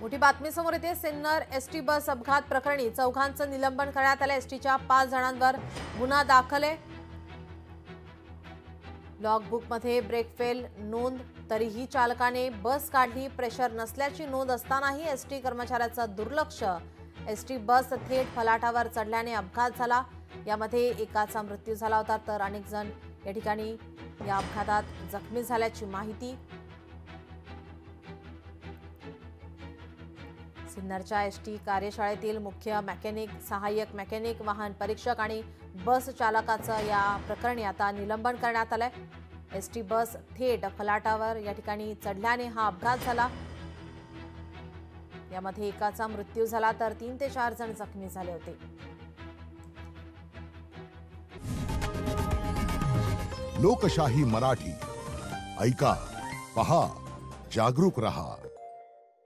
मोठी बातमी समोर येते। सिन्नर एसटी बस अपघात प्रकरणी चौघांचं निलंबन करण्यात आलं। एसटीच्या 5 जणांवर गुन्हा दाखल आहे। लॉगबुक मध्ये ब्रेक फेल नोंद, तरीही चालकाने बस काढली। प्रेशर नसल्याची नोंद असतानाही एसटी कर्मचाऱ्याचं दुर्लक्ष। एसटी बस थेट फलाटावर चढल्याने अपघात झाला। यामध्ये एकाचा मृत्यू झाला होता, तर अनेक जण या ठिकाणी या अपघातात जखमी झाल्याची माहिती। सिन्नरच्या एसटी कार्यशाळेतील मुख्य मेकॅनिक, सहाय्यक मेकॅनिक, वाहन परीक्षक आणि बस चालकाचं या प्रकरणी आता निलंबन करण्यात आलंय। एसटी बस थेट फलाटावर या ठिकाणी चढल्याने हा अपघात झाला। यामध्ये एकाचा मृत्यू झाला, तर 3 ते 4 जण जखमी झाले होते। लोकशाही मराठी ऐका, पहा, जागरूक रहा।